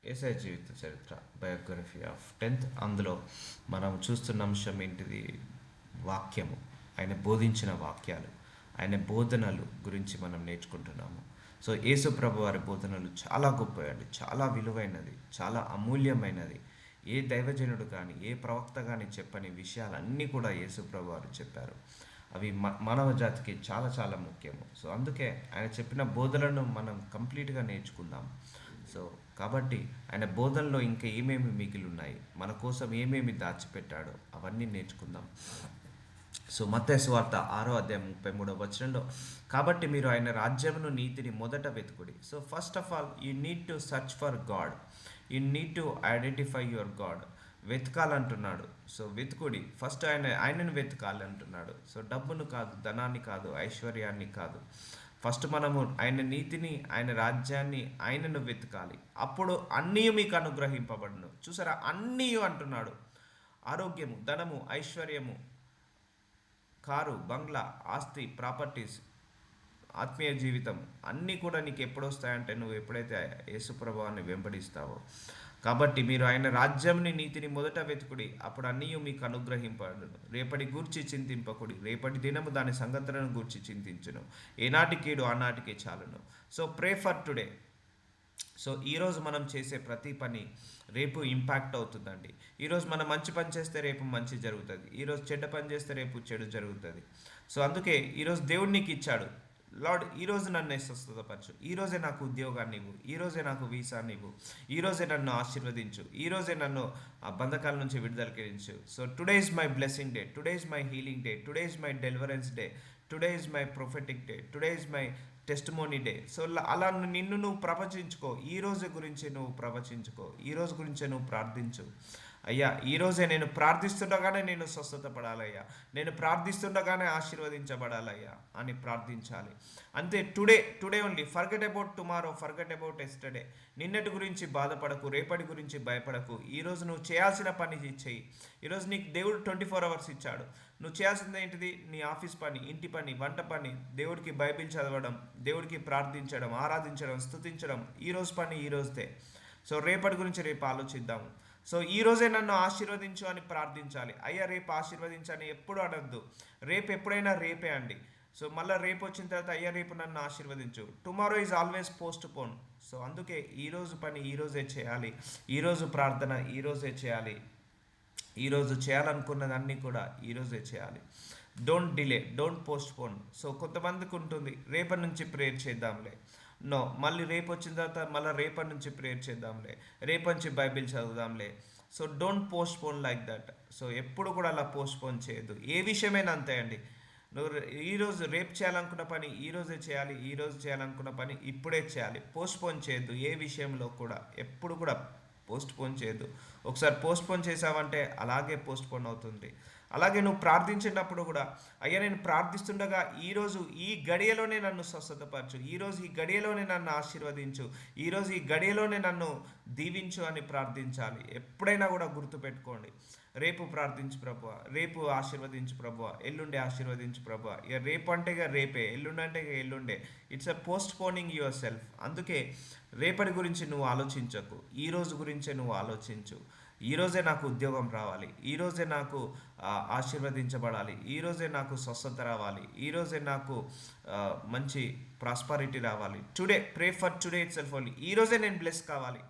యేసయ్య జీవిత చరిత్ర biography of 10th. అందులో మనం చూస్తున్న అంశం ఏంటిది? వాక్యము. ఆయన బోధించిన వాక్యాలు, ఆయన బోధనలు గురించి మనం నేర్చుకుంటున్నాము. సో యేసు ప్రభు వారి బోధనలు చాలా గొప్పవండి, చాలా విలువైనది, చాలా అమూల్యమైనది. ఏ దైవజనుడు కానీ ఏ ప్రవక్త కానీ చెప్పని విషయాలన్నీ కూడా యేసు ప్రభు వారు చెప్పారు. అవి మానవ జాతికి చాలా చాలా ముఖ్యము. సో అందుకే ఆయన చెప్పిన బోధనలను మనం కంప్లీట్గా నేర్చుకుందాం. సో కాబట్టి ఆయన బోధనలో ఇంకా ఏమేమి మిగిలి ఉన్నాయి, మన కోసం ఏమేమి దాచిపెట్టాడో అవన్నీ నేర్చుకుందాం. సో మత్తయి సువార్త 6 అధ్యాయం 33 వచనంలో, కాబట్టి మీరు ఆయన రాజ్యమును నీతిని మొదట వెతుకుడి. So first of all you need to search for God, you need to identify your God. వెతకాలంటున్నాడు. సో వెతుకుడి, ఫస్ట్ ఆయనను వెతకాలి అంటున్నాడు. సో డబ్బును కాదు, ధనాన్ని కాదు, ఐశ్వర్యాన్ని కాదు. ఫస్ట్ మనము ఆయన నీతిని, ఆయన రాజ్యాన్ని, ఆయనను వెతకాలి. అప్పుడు అన్నీ మీకు అనుగ్రహింపబడును. చూసారా, అన్నీ అంటున్నాడు. ఆరోగ్యము, ధనము, ఐశ్వర్యము, కారు, బంగ్లా, ఆస్తి, ప్రాపర్టీస్, ఆత్మీయ జీవితం అన్నీ కూడా నీకు ఎప్పుడు వస్తాయంటే నువ్వు ఎప్పుడైతే యేసుప్రభువాన్ని వెంబడిస్తావో. కాబట్టి మీరు ఆయన రాజ్యంని, నీతిని మొదట వెతుకుడి, అప్పుడు అన్నీ మీకు అనుగ్రహింపడును. రేపటి గూర్చి చింతింపకుడి, రేపటి దినము దాని సంగతులను గూర్చి చింతించును. ఏనాటి కీడు ఆనాటికే చాలును. So pray for today. So ఈరోజు మనం చేసే ప్రతి పని రేపు ఇంపాక్ట్ అవుతుందండి. ఈరోజు మనం మంచి పని చేస్తే రేపు మంచి జరుగుతుంది, ఈరోజు చెడ్డ పని చేస్తే రేపు చెడు జరుగుతుంది. సో అందుకే ఈరోజు దేవుడు నీకు ఇచ్చాడు. లార్డ్, ఈరోజు నన్ను స్వస్థతపరచు, ఈరోజే నాకు ఉద్యోగాన్ని ఇవ్వు, ఈరోజే నాకు వీసాన్ని ఇవ్వు, ఈరోజే నన్ను ఆశీర్వదించు, ఈరోజే నన్ను ఆ బంధకాల నుంచి విడుదలకించు. So today is my blessing day, today is my healing day, today is my deliverance day, today is my prophetic day, today is my testimony day. So అలా నిన్ను నువ్వు ప్రవచించుకో, ఈ రోజు గురించి నువ్వు ప్రవచించుకో, ఈ రోజు గురించే నువ్వు ప్రార్థించు. అయ్యా, ఈరోజే నేను ప్రార్థిస్తుండగానే నేను స్వస్థత పడాలయ్యా, నేను ప్రార్థిస్తుండగానే ఆశీర్వదించబడాలయ్యా అని ప్రార్థించాలి. అంతే. Today today only. Forget about tomorrow, forget about yesterday. నిన్నటి గురించి బాధపడకు, రేపటి గురించి భయపడకు. ఈరోజు నువ్వు చేయాల్సిన పని చెయ్యి. ఈరోజు నీకు దేవుడు 24 hours ఇచ్చాడు. నువ్వు చేయాల్సింది ఏంటిది? నీ ఆఫీస్ పని, ఇంటి పని, వంట పని, దేవుడికి బైబిల్ చదవడం, దేవుడికి ప్రార్థించడం, ఆరాధించడం, స్తుతించడం. ఈరోజు పని ఈరోజుదే. సో రేపటి గురించి రేపు ఆలోచిద్దాము. సో ఈరోజే నన్ను ఆశీర్వదించు అని ప్రార్థించాలి. అయ్యా రేపు ఆశీర్వదించని ఎప్పుడు అనొద్దు. రేపు ఎప్పుడైనా రేపే అండి. సో మళ్ళీ రేపు వచ్చిన తర్వాత అయ్యా రేపు నన్ను ఆశీర్వదించు. Tomorrow is always post phone. So అందుకే ఈరోజు పని ఈరోజే చేయాలి, ఈరోజు ప్రార్థన ఈరోజే చేయాలి, ఈరోజు చేయాలనుకున్నదన్నీ కూడా ఈరోజే చేయాలి. Don't delay, don't post phone. So కొంతమందికి ఉంటుంది రేపటి నుంచి ప్రేయర్ చేద్దాంలే, నో, మళ్ళీ రేపు వచ్చిన తర్వాత మళ్ళీ రేపటి నుంచి ప్రేయర్ చేద్దాంలే, రేపటి నుంచి బైబిల్ చదువుదాంలే. So don't postpone like that. So ఎప్పుడు కూడా అలా పోస్ట్ పోన్ చేయొద్దు. ఏ విషయమైనా అంతే అండి. నువ్వు ఈరోజు రేపు చేయాలనుకున్న పని ఈరోజే చేయాలి, ఈరోజు చేయాలనుకున్న పని ఇప్పుడే చేయాలి. పోస్ట్ పోన్ చేయొద్దు. ఏ విషయంలో కూడా ఎప్పుడు కూడా పోస్ట్ పోన్ చేయొద్దు. ఒకసారి పోస్ట్ పోన్ చేసావంటే అలాగే పోస్ట్ పోన్ అవుతుంది. అలాగే నువ్వు ప్రార్థించేటప్పుడు కూడా, అయ్యా నేను ప్రార్థిస్తుండగా ఈరోజు ఈ గడియలోనే నన్ను స్వస్థతపరచు, ఈరోజు ఈ గడియలోనే నన్ను ఆశీర్వదించు, ఈరోజు ఈ గడియలోనే నన్ను దీవించు అని ప్రార్థించాలి. ఎప్పుడైనా కూడా గుర్తుపెట్టుకోండి, రేపు ప్రార్థించు ప్రభువా, రేపు ఆశీర్వదించు ప్రభువా, ఎల్లుండే ఆశీర్వదించు ప్రభువా. ఇక రేపు అంటే ఇక రేపే, ఎల్లుండి అంటే ఇక ఎల్లుండే. It's a postponing yourself. అందుకే రేపటి గురించి నువ్వు ఆలోచించకు, ఈ రోజు గురించే నువ్వు ఆలోచించు. ఈరోజే నాకు ఉద్యోగం రావాలి, ఈరోజే నాకు ఆశీర్వదించబడాలి, ఈరోజే నాకు స్వస్థత రావాలి, ఈరోజే నాకు మంచి ప్రాస్పరిటీ రావాలి. Today, pray for today it self only. ఈరోజే నేను బ్లెస్ కావాలి.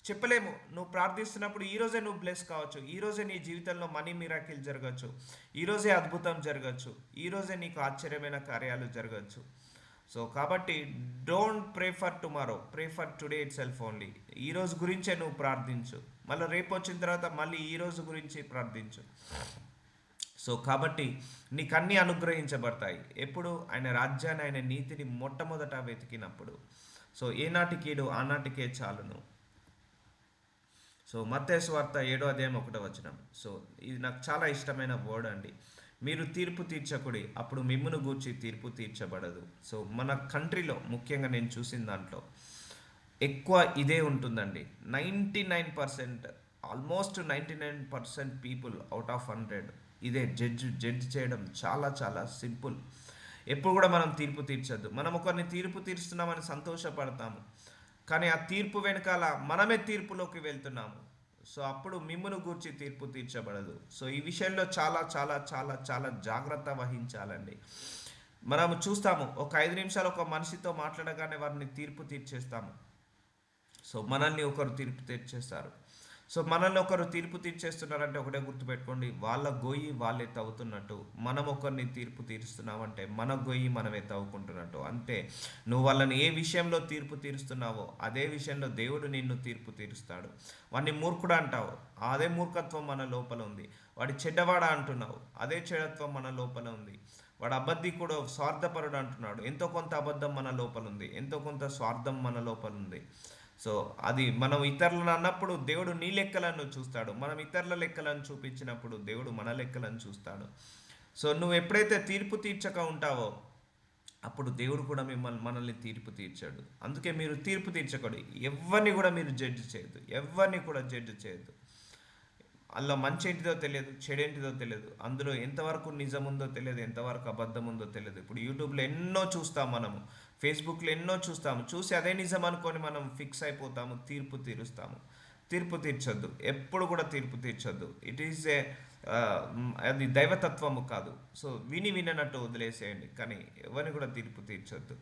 చెప్పలేము, నువ్వు ప్రార్థిస్తున్నప్పుడు ఈరోజే నువ్వు బ్లెస్ కావచ్చు, ఈరోజే నీ జీవితంలో మనీ మిరాకిల్ జరగచ్చు, ఈరోజే అద్భుతం జరగచ్చు, ఈరోజే నీకు ఆశ్చర్యమైన కార్యాలు జరగచ్చు. సో కాబట్టి don't pray for tomorrow, pray for today it self only. ఈరోజు గురించే నువ్వు ప్రార్థించు, మళ్ళీ రేపు వచ్చిన తర్వాత మళ్ళీ ఈరోజు గురించి ప్రార్థించు. సో కాబట్టి నీకు అన్నీ అనుగ్రహించబడతాయి ఎప్పుడు? ఆయన రాజ్యాన్ని, ఆయన నీతిని మొట్టమొదట వెతికినప్పుడు. సో ఏనాటి కీడు ఆనాటికే చాలును. సో మత్తయి సువార్త 7 అధ్యాయం 1 వచనం. సో ఇది నాకు చాలా ఇష్టమైన వర్డ్ అండి. మీరు తీర్పు తీర్చకుడి, అప్పుడు మిమ్మును గూర్చి తీర్పు తీర్చబడదు. సో మన కంట్రీలో ముఖ్యంగా నేను చూసిన దాంట్లో ఎక్కువ ఇదే ఉంటుందండి. 99%, ఆల్మోస్ట్ 99% పీపుల్ అవుట్ ఆఫ్ 100 ఇదే జడ్జ్ చేయడం చాలా చాలా సింపుల్. ఎప్పుడు కూడా మనం తీర్పు తీర్చొద్దు. మనం ఒకరిని తీర్పు తీరుస్తున్నామని సంతోషపడతాము, కానీ ఆ తీర్పు వెనకాల మనమే తీర్పులోకి వెళ్తున్నాము. సో అప్పుడు మిమ్మును గూర్చి తీర్పు తీర్చబడదు. సో ఈ విషయంలో చాలా చాలా చాలా చాలా జాగ్రత్త వహించాలండి. మనము చూస్తాము, ఒక 5 నిమిషాలు ఒక మనిషితో మాట్లాడగానే వారిని తీర్పు తీర్చేస్తాము. సో మనల్ని ఒకరు తీర్పు తీర్చేస్తారు. సో మనల్ని ఒకరు తీర్పు తీర్చేస్తున్నారంటే ఒకటే గుర్తుపెట్టుకోండి, వాళ్ళ గొయ్యి వాళ్ళే తవ్వుతున్నట్టు. మనం ఒకరిని తీర్పు తీరుస్తున్నామంటే మన గొయ్యి మనమే తవ్వుకుంటున్నట్టు. అంతే. నువ్వు వాళ్ళని ఏ విషయంలో తీర్పు తీరుస్తున్నావో అదే విషయంలో దేవుడు నిన్ను తీర్పు తీరుస్తాడు. వాడిని మూర్ఖుడు అంటావు, అదే మూర్ఖత్వం మన లోపల ఉంది. వాడి చెడ్డవాడ అంటున్నావు, అదే చెడత్వం మన లోపల ఉంది. వాడు అబద్ధికుడు, స్వార్థపరుడు అంటున్నాడు, ఎంతో కొంత అబద్ధం మన లోపల ఉంది, ఎంతో కొంత స్వార్థం మన లోపల ఉంది. సో అది మనం ఇతరులను అన్నప్పుడు దేవుడు నీ లెక్కలను చూస్తాడు, మనం ఇతరుల లెక్కలను చూపించినప్పుడు దేవుడు మన లెక్కలను చూస్తాడు. సో నువ్వు ఎప్పుడైతే తీర్పు తీర్చక ఉంటావో అప్పుడు దేవుడు కూడా మనల్ని తీర్పు తీర్చాడు. అందుకే మీరు తీర్పు తీర్చకూడదు. ఎవరిని కూడా మీరు జడ్జి చేయొద్దు, ఎవరిని కూడా జడ్జి చేయొద్దు. అందులో మంచి ఏంటిదో తెలియదు, చెడేంటిదో తెలియదు, అందులో ఎంతవరకు నిజం ఉందో తెలియదు, ఎంతవరకు అబద్ధం ఉందో తెలియదు. ఇప్పుడు యూట్యూబ్లో ఎన్నో చూస్తాం, మనము ఫేస్బుక్లో ఎన్నో చూస్తాము, చూసి అదే నిజం అనుకొని మనం ఫిక్స్ అయిపోతాము, తీర్పు తీరుస్తాము. తీర్పు తీర్చొద్దు, ఎప్పుడు కూడా తీర్పు తీర్చొద్దు. ఇట్ ఈజ్ ఏ అది దైవతత్వము కాదు. సో విననట్టు వదిలేసేయండి, కానీ ఎవరిని కూడా తీర్పు తీర్చొద్దు.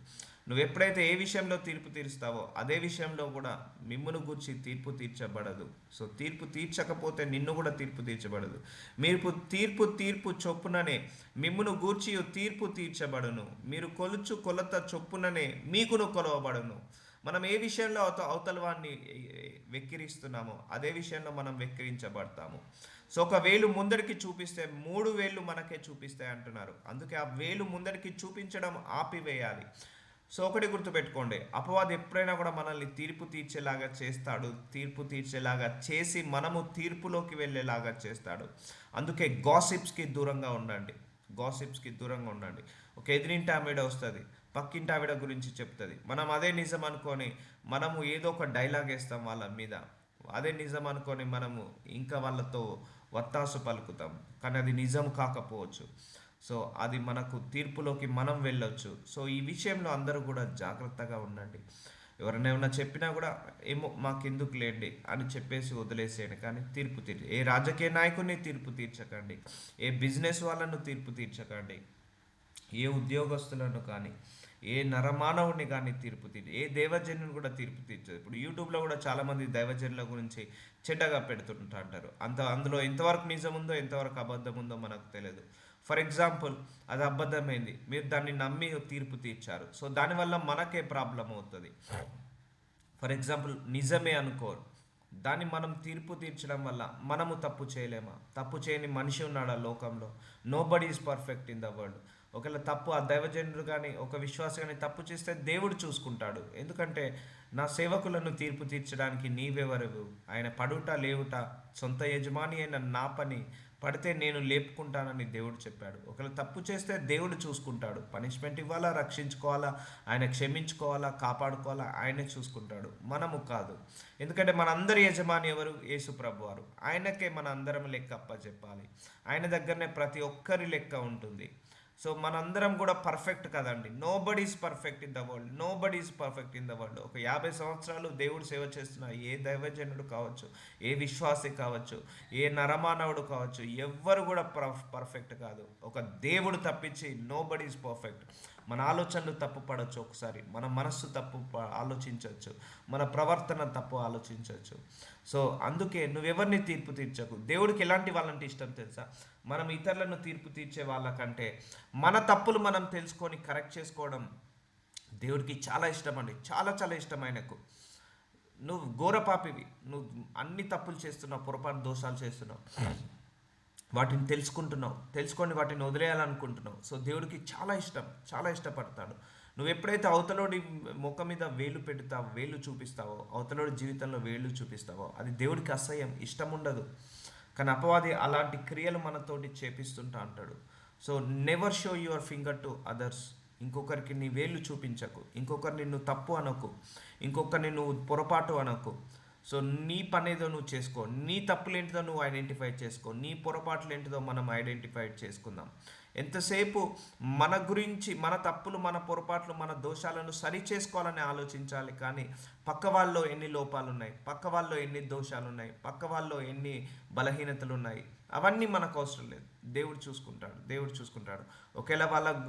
నువ్వు ఎప్పుడైతే ఏ విషయంలో తీర్పు తీరుస్తావో అదే విషయంలో కూడా మిమ్మును గూర్చి తీర్పు తీర్చబడదు. సో తీర్పు తీర్చకపోతే నిన్ను కూడా తీర్పు తీర్చబడదు. మీరు తీర్పు చొప్పుననే మిమ్మును గూర్చి తీర్పు తీర్చబడును. మీరు కొలుచు కొలత చొప్పుననే మీకును కొలవబడును. మనం ఏ విషయంలో అవతల వాడిని వెక్కిరిస్తున్నామో అదే విషయంలో మనం వెక్కిరించబడతాము. సో ఒక వేలు ముందరికి చూపిస్తే 3 వేళ్ళు మనకే చూపిస్తాయి అంటున్నారు. అందుకే ఆ వేలు ముందరికి చూపించడం ఆపివేయాలి. సో ఒకటి గుర్తుపెట్టుకోండి, అపవాది ఎప్పుడైనా కూడా మనల్ని తీర్పు తీర్చేలాగా చేస్తాడు, తీర్పు తీర్చేలాగా చేసి మనము తీర్పులోకి వెళ్ళేలాగా చేస్తాడు. అందుకే గాసిప్స్కి దూరంగా ఉండండి, గాసిప్స్కి దూరంగా ఉండండి. ఒక ఎదిరింటి ఆవిడ వస్తుంది, పక్కింటి ఆవిడ గురించి చెప్తుంది, మనం అదే నిజం అనుకొని మనము ఏదో ఒక డైలాగ్ వేస్తాం వాళ్ళ మీద, అదే నిజం అనుకొని మనము ఇంకా వాళ్ళతో వత్తాసు పలుకుతాం, కానీ అది నిజం కాకపోవచ్చు. సో అది మనకు తీర్పులోకి మనం వెళ్ళొచ్చు. సో ఈ విషయంలో అందరూ కూడా జాగ్రత్తగా ఉండండి. ఎవరైనా ఏమైనా చెప్పినా కూడా ఏమో మాకెందుకు లేండి అని చెప్పేసి వదిలేసేయండి, కానీ తీర్పు ఏ రాజకీయ నాయకుడిని తీర్పు తీర్చకండి, ఏ బిజినెస్ వాళ్ళను తీర్పు తీర్చకండి, ఏ ఉద్యోగస్తులను కానీ ఏ నరమానవుడిని కానీ తీర్పు ఏ దైవజనుని కూడా తీర్పు తీర్చదు. ఇప్పుడు యూట్యూబ్లో కూడా చాలామంది దైవజనుల గురించి చెడ్డగా పెడుతుంటా అంటారు. అందులో ఎంతవరకు నిజం ఉందో ఎంతవరకు అబద్ధం ఉందో మనకు తెలియదు. ఫర్ ఎగ్జాంపుల్, అది అబద్ధమైంది, మీరు దాన్ని నమ్మి తీర్పు తీర్చారు, సో దానివల్ల మనకే ప్రాబ్లం అవుతుంది. ఫర్ ఎగ్జాంపుల్, నిజమే అనుకోరు, దాన్ని మనం తీర్పు తీర్చడం వల్ల మనము తప్పు చేయలేమా? తప్పు చేయని మనిషి ఉన్నాడు ఆ లోకంలో? Nobody is perfect in the world. ఒకవేళ తప్పు ఆ దైవజనుడు కానీ ఒక విశ్వాస కానీ తప్పు చేస్తే దేవుడు చూసుకుంటాడు. ఎందుకంటే నా సేవకులను తీర్పు తీర్చడానికి నీవెవరు? ఆయన పడుట లేవుట సొంత యజమాని అయిన నా పని, పడితే నేను లేపుకుంటానని దేవుడు చెప్పాడు. ఒకవేళ తప్పు చేస్తే దేవుడు చూసుకుంటాడు. పనిష్మెంట్ ఇవ్వాలా, రక్షించుకోవాలా, ఆయన క్షమించుకోవాలా, కాపాడుకోవాలా, ఆయనే చూసుకుంటాడు, మనము కాదు. ఎందుకంటే మనందరి యజమాని ఎవరు? యేసు ప్రభు వారు. ఆయనకే మన అందరం లెక్క అప్పచెప్పాలి. ఆయన దగ్గరనే ప్రతి ఒక్కరి లెక్క ఉంటుంది. సో మనందరం కూడా పర్ఫెక్ట్ కదండి. Nobody is perfect in the world, nobody is perfect in the world. ఒక 50 సంవత్సరాలు దేవుడు సేవ చేస్తున్న ఏ దైవజనుడు కావచ్చు, ఏ విశ్వాసి కావచ్చు, ఏ నరమానవుడు కావచ్చు, ఎవ్వరు కూడా పర్ఫెక్ట్ కాదు. ఒక దేవుడు తప్పించి నో బడీ ఈజ్ పర్ఫెక్ట్. మన ఆలోచనలు తప్పు పడవచ్చు, ఒకసారి మన మనస్సు తప్పు ఆలోచించవచ్చు, మన ప్రవర్తన తప్పు ఆలోచించవచ్చు. సో అందుకే నువ్వెవరిని తీర్పు తీర్చకు. దేవుడికి ఎలాంటి వాళ్ళంటే ఇష్టం తెలుసా? మనం ఇతరులను తీర్పు తీర్చే వాళ్ళకంటే మన తప్పులు మనం తెలుసుకొని కరెక్ట్ చేసుకోవడం దేవుడికి చాలా ఇష్టం అండి, చాలా చాలా ఇష్టం ఆయనకు. నువ్వు ఘోరపాపివి, నువ్వు అన్ని తప్పులు చేస్తున్నావు, పొరపాటు దోషాలు చేస్తున్నావు, వాటిని తెలుసుకొని వాటిని వదిలేయాలనుకుంటున్నావు. సో దేవుడికి చాలా ఇష్టం, చాలా ఇష్టపడతాడు. నువ్వు ఎప్పుడైతే అవతలోడి ముఖం మీద వేలు పెడతావో, వేలు చూపిస్తావో, అవతలోడి జీవితంలో వేలు చూపిస్తావో అది దేవుడికి అసహ్యం, ఇష్టం ఉండదు. కానీ అపవాది అలాంటి క్రియలు మనతోటి చేపిస్తుంటా అంటాడు. So never show your finger to others. ఇంకొకరికి నీ వేళ్ళు చూపించకు, ఇంకొకరిని నువ్వు తప్పు అనకు, ఇంకొకరిని నువ్వు పొరపాటు అనకు. సో నీ పనేదో నువ్వు చేసుకో, నీ తప్పులేంటిదో నువ్వు ఐడెంటిఫై చేసుకో, నీ పొరపాట్లు ఏంటిదో మనం ఐడెంటిఫై చేసుకుందాం. ఎంతసేపు మన గురించి, మన తప్పులు, మన పొరపాట్లు, మన దోషాలను సరి చేసుకోవాలని ఆలోచించాలి. కానీ పక్క వాళ్ళలో ఎన్ని లోపాలు ఉన్నాయి, పక్క వాళ్ళలో ఎన్ని దోషాలు ఉన్నాయి, పక్క వాళ్ళలో ఎన్ని బలహీనతలు ఉన్నాయి, అవన్నీ మనకు అవసరం లేదు. దేవుడు చూసుకుంటాడు. ఒకవేళ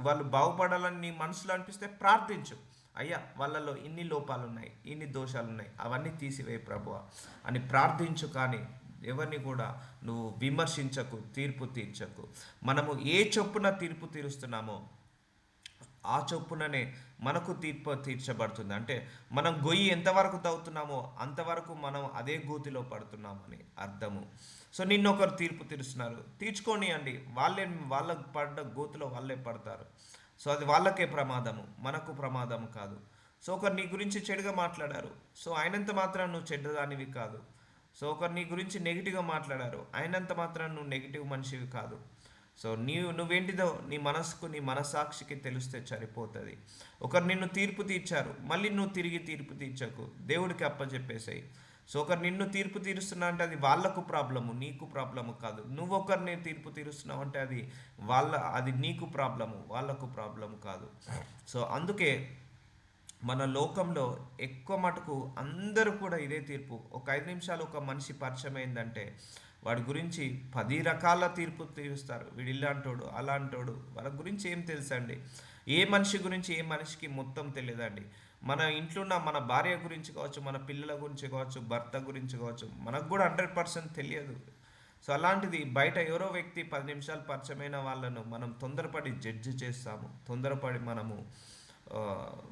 వాళ్ళు బాగుపడాలని నీ మనసులో అనిపిస్తే ప్రార్థించు. అయ్యా, వాళ్ళలో ఇన్ని లోపాలు ఉన్నాయి, ఇన్ని దోషాలు ఉన్నాయి, అవన్నీ తీసివేయి ప్రభువా అని ప్రార్థించు. కానీ ఎవరిని కూడా నువ్వు విమర్శించకు, తీర్పు తీర్చకు. మనము ఏ చొప్పున తీర్పు తీరుస్తున్నామో ఆ చొప్పుననే మనకు తీర్పు తీర్చబడుతుంది. అంటే మనం గొయ్యి ఎంతవరకు తవ్వుతున్నామో అంతవరకు మనం అదే గోతిలో పడుతున్నామని అర్థము. సో నిన్ను ఒకరు తీర్పు తీరుస్తున్నారు, తీర్చుకొని అండి, వాళ్ళకు పడ్డ గోతిలో వాళ్ళే పడతారు. సో అది వాళ్ళకే ప్రమాదము, మనకు ప్రమాదం కాదు. సో ఒకరు నీ గురించి చెడుగా మాట్లాడారు, సో ఆయనంత మాత్రం నువ్వు చెడ్డదానివి కాదు. సో ఒకరు నీ గురించి నెగిటివ్గా మాట్లాడారు, అయినంత మాత్రం నువ్వు నెగిటివ్ మనిషివి కాదు. సో నువ్వేంటిదో నీ మనసుకు, నీ మనసాక్షికి తెలిస్తే సరిపోతుంది. ఒకరు నిన్ను తీర్పు తీర్చారు, మళ్ళీ నువ్వు తిరిగి తీర్పు తీర్చకు, దేవుడికి అప్పచెప్పేసాయి. సో ఒకరు నిన్ను తీర్పు తీరుస్తున్నా అంటే అది వాళ్ళకు ప్రాబ్లము, నీకు ప్రాబ్లము కాదు. నువ్వు ఒకరిని తీర్పు తీరుస్తున్నావు అంటే అది నీకు ప్రాబ్లము, వాళ్ళకు ప్రాబ్లము కాదు. సో అందుకే మన లోకంలో ఎక్కువ మటుకు అందరూ కూడా ఇదే తీర్పు. ఒక 5 నిమిషాలు ఒక మనిషి పరిచయం అయిందంటే వాడి గురించి 10 రకాల తీర్పు తీరుస్తారు. వీడు ఇలాంటోడు, అలాంటోడు, వాళ్ళ గురించి ఏం తెలుసండి? ఏ మనిషి గురించి ఏ మనిషికి మొత్తం తెలియదండి. మన ఇంట్లో ఉన్న మన భార్య గురించి కావచ్చు, మన పిల్లల గురించి కావచ్చు, భర్త గురించి కావచ్చు, మనకు కూడా 100% తెలియదు. సో అలాంటిది బయట ఎవరో వ్యక్తి 10 నిమిషాలు పరిచయమైన వాళ్ళను మనం తొందరపడి జడ్జి చేస్తాము, తొందరపడి మనము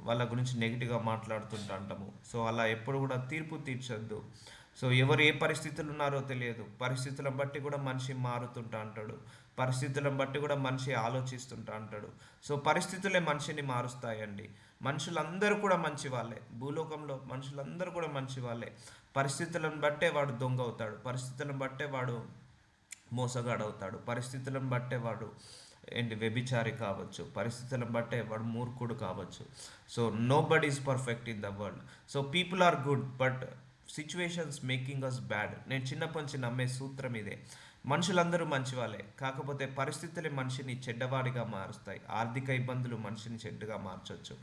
వాళ్ళ గురించి నెగిటివ్గా మాట్లాడుతుంటా అంటాము. సో అలా ఎప్పుడు కూడా తీర్పు తీర్చొద్దు. సో ఎవరు ఏ పరిస్థితులు ఉన్నారో తెలియదు, పరిస్థితులను బట్టి కూడా మనిషి మారుతుంటా అంటాడు, పరిస్థితులను బట్టి కూడా మనిషి ఆలోచిస్తుంటా అంటాడు. సో పరిస్థితులే మనిషిని మారుస్తాయండి. మనుషులందరూ కూడా మంచి వాళ్ళే, భూలోకంలో మనుషులందరూ కూడా మంచి వాళ్ళే. పరిస్థితులను బట్టే వాడు దొంగ అవుతాడు, పరిస్థితులను బట్టే వాడు మోసగాడవుతాడు, పరిస్థితులను బట్టే వాడు వ్యభిచారి కావచ్చు, పరిస్థితులను బట్టే వాడు మూర్ఖుడు కావచ్చు. So nobody is perfect in the world. So people are good but situations making us bad. నేను చిన్నప్పటి నుంచి నమ్మే సూత్రం ఇదే. మనుషులందరూ మంచి వాళ్ళే, కాకపోతే పరిస్థితులే మనిషిని చెడ్డవాడిగా మారుస్తాయి. ఆర్థిక ఇబ్బందులు మనిషిని చెడ్డగా మార్చవచ్చు,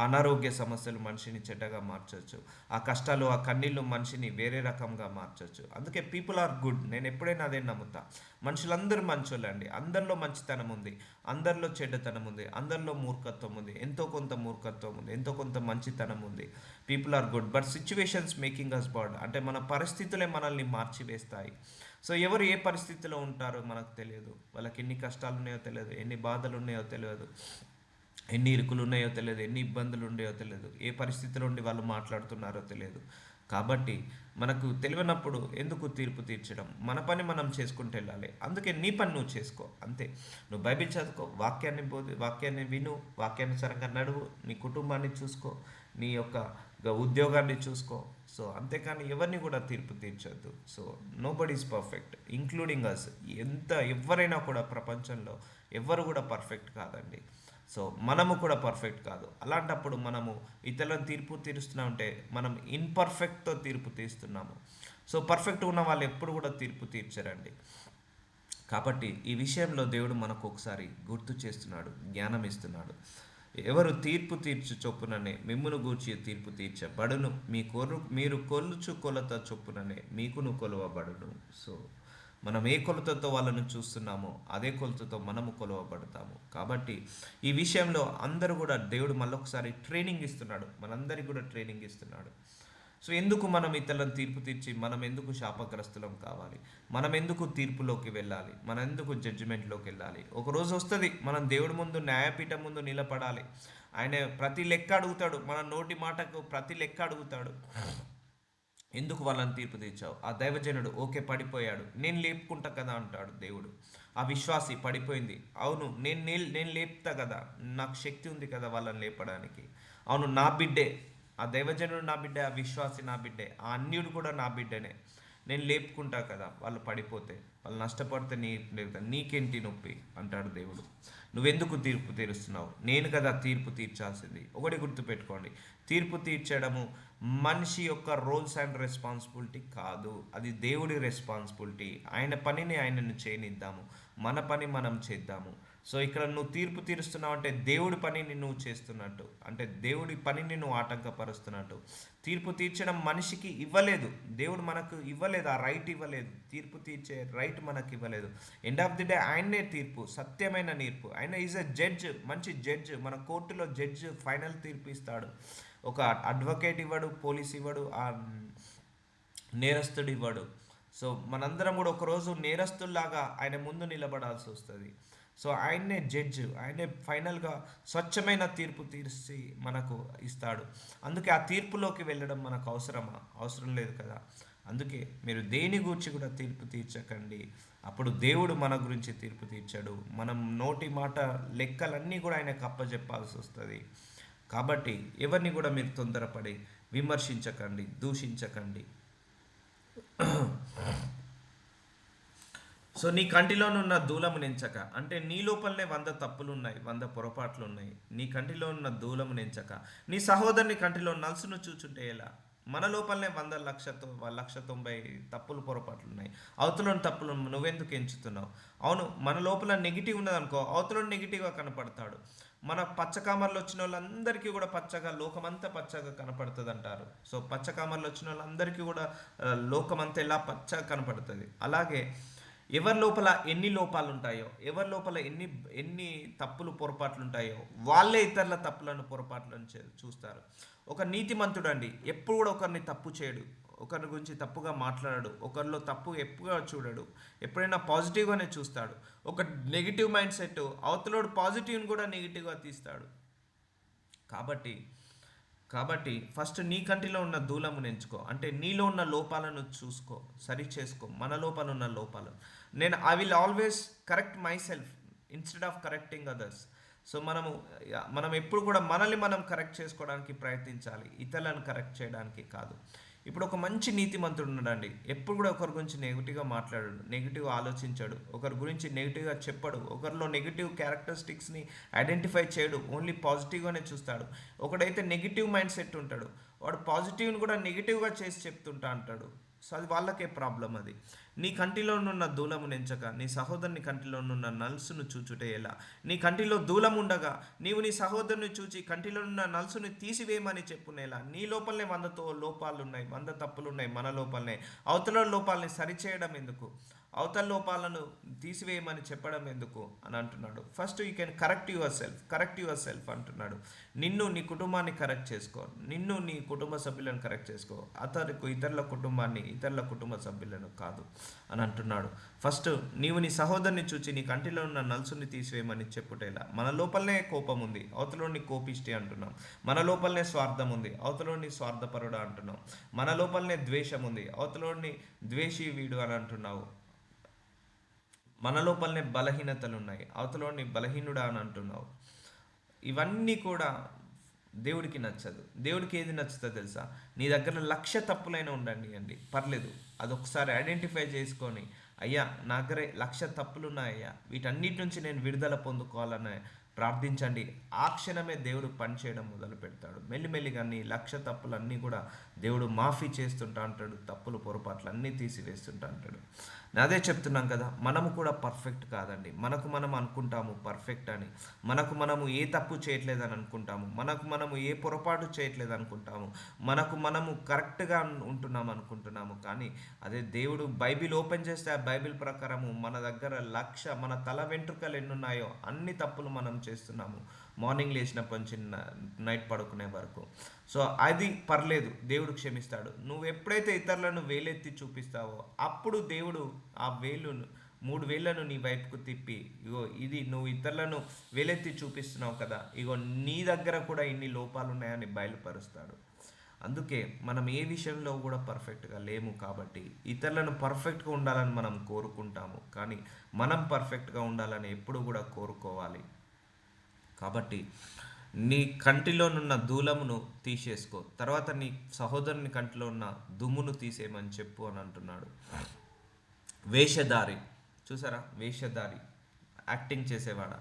అనారోగ్య సమస్యలు మనిషిని చెడ్డగా మార్చవచ్చు, ఆ కష్టాలు, ఆ కన్నీళ్ళు మనిషిని వేరే రకంగా మార్చవచ్చు. అందుకే పీపుల్ ఆర్ గుడ్. నేను ఎప్పుడైనా అదే నమ్ముతా. మనుషులందరూ మంచోళ్ళండి, అందరిలో మంచితనం ఉంది, అందరిలో చెడ్డతనం ఉంది, అందరిలో మూర్ఖత్వం ఉంది, ఎంతో కొంత మూర్ఖత్వం ఉంది, ఎంతో కొంత మంచితనం ఉంది. People are good but situations making us bad. అంటే మన పరిస్థితులే మనల్ని మార్చివేస్తాయి. సో ఎవరు ఏ పరిస్థితిలో ఉంటారో మనకు తెలియదు, వాళ్ళకి ఎన్ని కష్టాలు ఉన్నాయో తెలియదు, ఎన్ని బాధలు ఉన్నాయో తెలియదు, ఎన్ని ఇరుకులు ఉన్నాయో తెలియదు, ఎన్ని ఇబ్బందులు ఉన్నాయో తెలియదు, ఏ పరిస్థితిలో ఉండి వాళ్ళు మాట్లాడుతున్నారో తెలియదు. కాబట్టి మనకు తెలియనప్పుడు ఎందుకు తీర్పు తీర్చడం? మన పని మనం చేసుకుంటూ వెళ్ళాలి. అందుకే నీ పని నువ్వు చేసుకో, అంతే. నువ్వు బైబిల్ చదువుకో, వాక్యాన్ని విను, వాక్యానుసారంగా నడువు, నీ కుటుంబాన్ని చూసుకో, నీ యొక్క ఉద్యోగాన్ని చూసుకో. సో అంతేకాని ఎవరిని కూడా తీర్పు తీర్చొద్దు. So nobody is perfect including us. ఎవరైనా కూడా ప్రపంచంలో ఎవరు కూడా పర్ఫెక్ట్ కాదండి. సో మనము కూడా పర్ఫెక్ట్ కాదు. అలాంటప్పుడు మనము ఇతరులను తీర్పు తీరుస్తున్నామంటే మనం ఇన్పర్ఫెక్ట్తో తీర్పు తీస్తున్నాము. సో పర్ఫెక్ట్ ఉన్న వాళ్ళు ఎప్పుడు కూడా తీర్పు తీర్చరండి. కాబట్టి ఈ విషయంలో దేవుడు మనకు ఒకసారి గుర్తు చేస్తున్నాడు, జ్ఞానం ఇస్తున్నాడు. ఎవరు తీర్పు తీర్చు చొప్పుననే మిమ్మును గూర్చి తీర్పు తీర్చబడును, మీరు కొలుచు కొలత చొప్పుననే మీకును కొలవబడును. సో మనం ఏ కొలతతో వాళ్ళను చూస్తున్నామో అదే కొలతతో మనము కొలవబడతాము. కాబట్టి ఈ విషయంలో అందరూ కూడా దేవుడు మళ్ళొకసారి ట్రైనింగ్ ఇస్తున్నాడు, మనందరికీ కూడా ట్రైనింగ్ ఇస్తున్నాడు. సో ఎందుకు మనం ఇతరులను తీర్పు తీర్చి మనం ఎందుకు శాపగ్రస్తులం కావాలి? మనం ఎందుకు తీర్పులోకి వెళ్ళాలి? మనం ఎందుకు జడ్జిమెంట్లోకి వెళ్ళాలి? ఒకరోజు వస్తుంది, మనం దేవుడి ముందు, న్యాయపీఠం ముందు నిలబడాలి. ఆయన ప్రతి లెక్క అడుగుతాడు, మన నోటి మాటకు ప్రతి లెక్క అడుగుతాడు. ఎందుకు వాళ్ళని తీర్పు తీర్చావు? ఆ దైవజనుడు ఓకే పడిపోయాడు, నేను లేపుకుంటా కదా అంటాడు దేవుడు. ఆ విశ్వాసి పడిపోయింది, అవును నేను లేపుతా కదా, నాకు శక్తి ఉంది కదా వాళ్ళని లేపడానికి. అవును నా బిడ్డే, ఆ దైవజనుడు నా బిడ్డే, ఆ విశ్వాసి నా బిడ్డే, ఆ అన్యుడు కూడా నా బిడ్డనే, నేను లేపుకుంటా కదా వాళ్ళు పడిపోతే, వాళ్ళు నష్టపడితే నీకేంటి నొప్పి అంటాడు దేవుడు. నువ్వెందుకు తీర్పు తీరుస్తున్నావు? నేను కదా తీర్పు తీర్చాల్సింది. ఒకటి గుర్తుపెట్టుకోండి, తీర్పు తీర్చడము మనిషి యొక్క రోల్స్ అండ్ రెస్పాన్సిబిలిటీ కాదు, అది దేవుడి రెస్పాన్సిబిలిటీ. ఆయన పనిని ఆయనను చేయనిద్దాము, మన పని మనం చేద్దాము. సో ఇక్కడ నువ్వు తీర్పు తీరుస్తున్నావు అంటే దేవుడి పనిని నువ్వు చేస్తున్నట్టు, అంటే దేవుడి పనిని నువ్వు ఆటంకపరుస్తున్నట్టు. తీర్పు తీర్చడం మనిషికి ఇవ్వలేదు, దేవుడు మనకు ఇవ్వలేదు, ఆ రైట్ ఇవ్వలేదు, తీర్పు తీర్చే రైట్ మనకు ఇవ్వలేదు. ఎండ్ ఆఫ్ ది డే ఆయనే తీర్పు, సత్యమైన తీర్పు. ఆయన ఈజ్ అ జడ్జ్, మంచి జడ్జ్. మన కోర్టులో జడ్జ్ ఫైనల్ తీర్పు ఇస్తాడు. ఒక అడ్వకేట్ ఇవ్వడు, పోలీస్ ఇవ్వడు, ఆ నేరస్తుడు ఇవ్వడు. సో మనందరం కూడా ఒకరోజు నేరస్తుల్లాగా ఆయన ముందు నిలబడాల్సి వస్తుంది. సో ఆయన్నే జడ్జ్, ఆయనే ఫైనల్గా స్వచ్ఛమైన తీర్పు తీర్చి మనకు ఇస్తాడు. అందుకే ఆ తీర్పులోకి వెళ్ళడం మనకు అవసరమా? అవసరం లేదు కదా. అందుకే మీరు దేని గురించి కూడా తీర్పు తీర్చకండి, అప్పుడు దేవుడు మన గురించి తీర్పు తీర్చాడు. మనం నోటి మాట లెక్కలన్నీ కూడా ఆయనకు అప్పచెప్పాల్సి వస్తుంది. కాబట్టి ఎవరిని కూడా మీరు తొందరపడి విమర్శించకండి, దూషించకండి. సో నీ కంటిలోనున్న దూలము నెంచక, అంటే నీ లోపలనే 100 తప్పులు ఉన్నాయి, 100 పొరపాట్లు ఉన్నాయి. నీ కంటిలో ఉన్న దూలము నెంచక నీ సహోదరుని కంటిలో నలుసును చూచుంటే ఎలా? మన లోపలనే 1,90,000 తప్పులు పొరపాట్లు ఉన్నాయి. అవతలని తప్పులు నువ్వెందుకు ఎంచుతున్నావు? అవును, మన లోపల నెగిటివ్ ఉన్నదనుకో, అవతలని నెగిటివ్గా కనపడతాడు. మన పచ్చకామర్లు వచ్చిన వాళ్ళందరికీ కూడా పచ్చగా, లోకమంతా పచ్చగా కనపడుతుంది అంటారు. సో పచ్చకామర్లు వచ్చిన వాళ్ళందరికీ కూడా లోకమంతా ఎలా పచ్చగా కనపడుతుంది. అలాగే ఎవరి లోపల ఎన్ని లోపాలు ఉంటాయో, ఎవరి లోపల ఎన్ని ఎన్ని తప్పులు పొరపాట్లు ఉంటాయో వాళ్ళే ఇతరుల తప్పులను పొరపాట్లను చూస్తారు. ఒక నీతిమంతుడు అండి ఎప్పుడు కూడా ఒకరిని తప్పు చేయడు, ఒకరి గురించి తప్పుగా మాట్లాడాడు, ఒకరిలో తప్పు ఎప్పుగా చూడడు, ఎప్పుడైనా పాజిటివ్గానే చూస్తాడు. ఒక నెగిటివ్ మైండ్ సెట్ అవతలోడు పాజిటివ్ని కూడా నెగిటివ్గా తీస్తాడు. కాబట్టి కాబట్టి ఫస్ట్ నీ కంటిలో ఉన్న దూలము ఎంచుకో, అంటే నీలో ఉన్న లోపాలను చూసుకో, సరి చేసుకో. మన లోపల ఉన్న లోపాలు I will always correct my self instead of correcting others. So మనం ఎప్పుడు కూడా మనల్ని మనం కరెక్ట్ చేసుకోవడానికి ప్రయత్నించాలి, ఇతరులను కరెక్ట్ చేయడానికి కాదు. ఇప్పుడు ఒక మంచి నీతిమంతుడు ఉన్నాడండి, ఎప్పుడు కూడా ఒకరి గురించి నెగిటివ్గా మాట్లాడాడు, నెగిటివ్గా ఆలోచించాడు, ఒకరి గురించి నెగిటివ్గా చెప్పడు, ఒకరిలో నెగిటివ్ క్యారెక్టరిస్టిక్స్ని ఐడెంటిఫై చేయడు, ఓన్లీ పాజిటివ్గానే చూస్తాడు. ఒకడైతే నెగిటివ్ మైండ్ సెట్ ఉంటాడు, వాడు పాజిటివ్ని కూడా నెగిటివ్గా చేసి చెప్తుంటా అంటాడు. సో అది వాళ్ళకే ప్రాబ్లం. అది నీ కంటిలోనున్న దూలము నెంచక నీ సహోదరుని కంటిలోనున్న నలుసును చూచుటే ఎలా? నీ కంటిలో దూలం ఉండగా నీవు నీ సహోదరుని చూచి కంటిలోనున్న నలుసుని తీసివేయమని చెప్పునేలా? నీ లోపలనే 100 లోపాలు ఉన్నాయి, 100 తప్పులు ఉన్నాయి మన లోపలనే. అవతల లోపాలని సరిచేయడం ఎందుకు? అవతల లోపాలను తీసివేయమని చెప్పడం ఎందుకు అని అంటున్నాడు. First you can correct your self అంటున్నాడు. నిన్ను, నీ కుటుంబాన్ని కరెక్ట్ చేసుకో, నిన్ను, నీ కుటుంబ సభ్యులను కరెక్ట్ చేసుకో, ఇతరుల కుటుంబాన్ని, ఇతరుల కుటుంబ సభ్యులను కాదు అని అంటున్నాడు. ఫస్ట్ నీవు నీ సహోదరుని చూచి నీ కంటిలో ఉన్న నలుసుని తీసివేయమని చెప్పుటేలా? మన లోపలనే కోపం ఉంది, అవతలోని కోపిష్టి అంటున్నాం. మన లోపలనే స్వార్థం ఉంది, అవతలోని స్వార్థపరుడు అంటున్నాం. మన లోపలనే ద్వేషం ఉంది, అవతలోని ద్వేషి వీడు అని అంటున్నావు. మన లోపలనే బలహీనతలు ఉన్నాయి, అవతలోని బలహీనుడా అని అంటున్నావు. ఇవన్నీ కూడా దేవుడికి నచ్చదు. దేవుడికి ఏది నచ్చుతుందో తెలుసా? నీ దగ్గర 1,00,000 తప్పులైనా ఉండండి పర్లేదు, అదొకసారి ఐడెంటిఫై చేసుకొని, అయ్యా నా దగ్గర 1,00,000 తప్పులు ఉన్నాయ్యా, వీటన్నిటి నుంచి నేను విడుదల పొందుకోవాలని ప్రార్థించండి. ఆ క్షణమే దేవుడు పనిచేయడం మొదలు పెడతాడు. మెల్లిమెల్లిగా నీ 1,00,000 తప్పులన్నీ కూడా దేవుడు మాఫీ చేస్తుంటా అంటాడు, తప్పులు పొరపాట్లు అన్నీ తీసివేస్తుంటా అంటాడు. అదే చెప్తున్నాం కదా, మనము కూడా పర్ఫెక్ట్ కాదండి. మనం అనుకుంటాము పర్ఫెక్ట్ అని, మనము ఏ తప్పు చేయట్లేదని అనుకుంటాము, మనము ఏ పొరపాటు చేయట్లేదు అనుకుంటాము, మనము కరెక్ట్గా ఉంటున్నాము అనుకుంటున్నాము. కానీ అదే దేవుడు బైబిల్ ఓపెన్ చేస్తే ఆ బైబిల్ ప్రకారము మన దగ్గర మన తల వెంట్రుకలు ఎన్నున్నాయో అన్ని తప్పులు మనం చేస్తున్నాము, మార్నింగ్ లేచినప్పటి నుంచి నైట్ పడుకునే వరకు. సో అది పర్లేదు, దేవుడు క్షమిస్తాడు. నువ్వు ఎప్పుడైతే ఇతరులను వేలెత్తి చూపిస్తావో అప్పుడు దేవుడు ఆ 3 వేళ్లను నీ వైపుకు తిప్పి, ఇగో ఇది నువ్వు ఇతరులను వేలెత్తి చూపిస్తున్నావు కదా, ఇగో నీ దగ్గర కూడా ఇన్ని లోపాలు ఉన్నాయని బయలుపరుస్తాడు. అందుకే మనం ఏ విషయంలో కూడా పర్ఫెక్ట్గా లేము. కాబట్టి ఇతరులను పర్ఫెక్ట్గా ఉండాలని మనం కోరుకుంటాము, కానీ మనం పర్ఫెక్ట్గా ఉండాలని ఎప్పుడు కూడా కోరుకోవాలి. కాబట్టి నీ కంటిలోనున్న దూలమును తీసేసుకో, తర్వాత నీ సహోదరుని కంటిలో ఉన్న దుమ్మును తీసేయమని చెప్పు అని అంటున్నాడు. వేషధారి, చూసారా? వేషధారి, యాక్టింగ్ చేసేవాడ.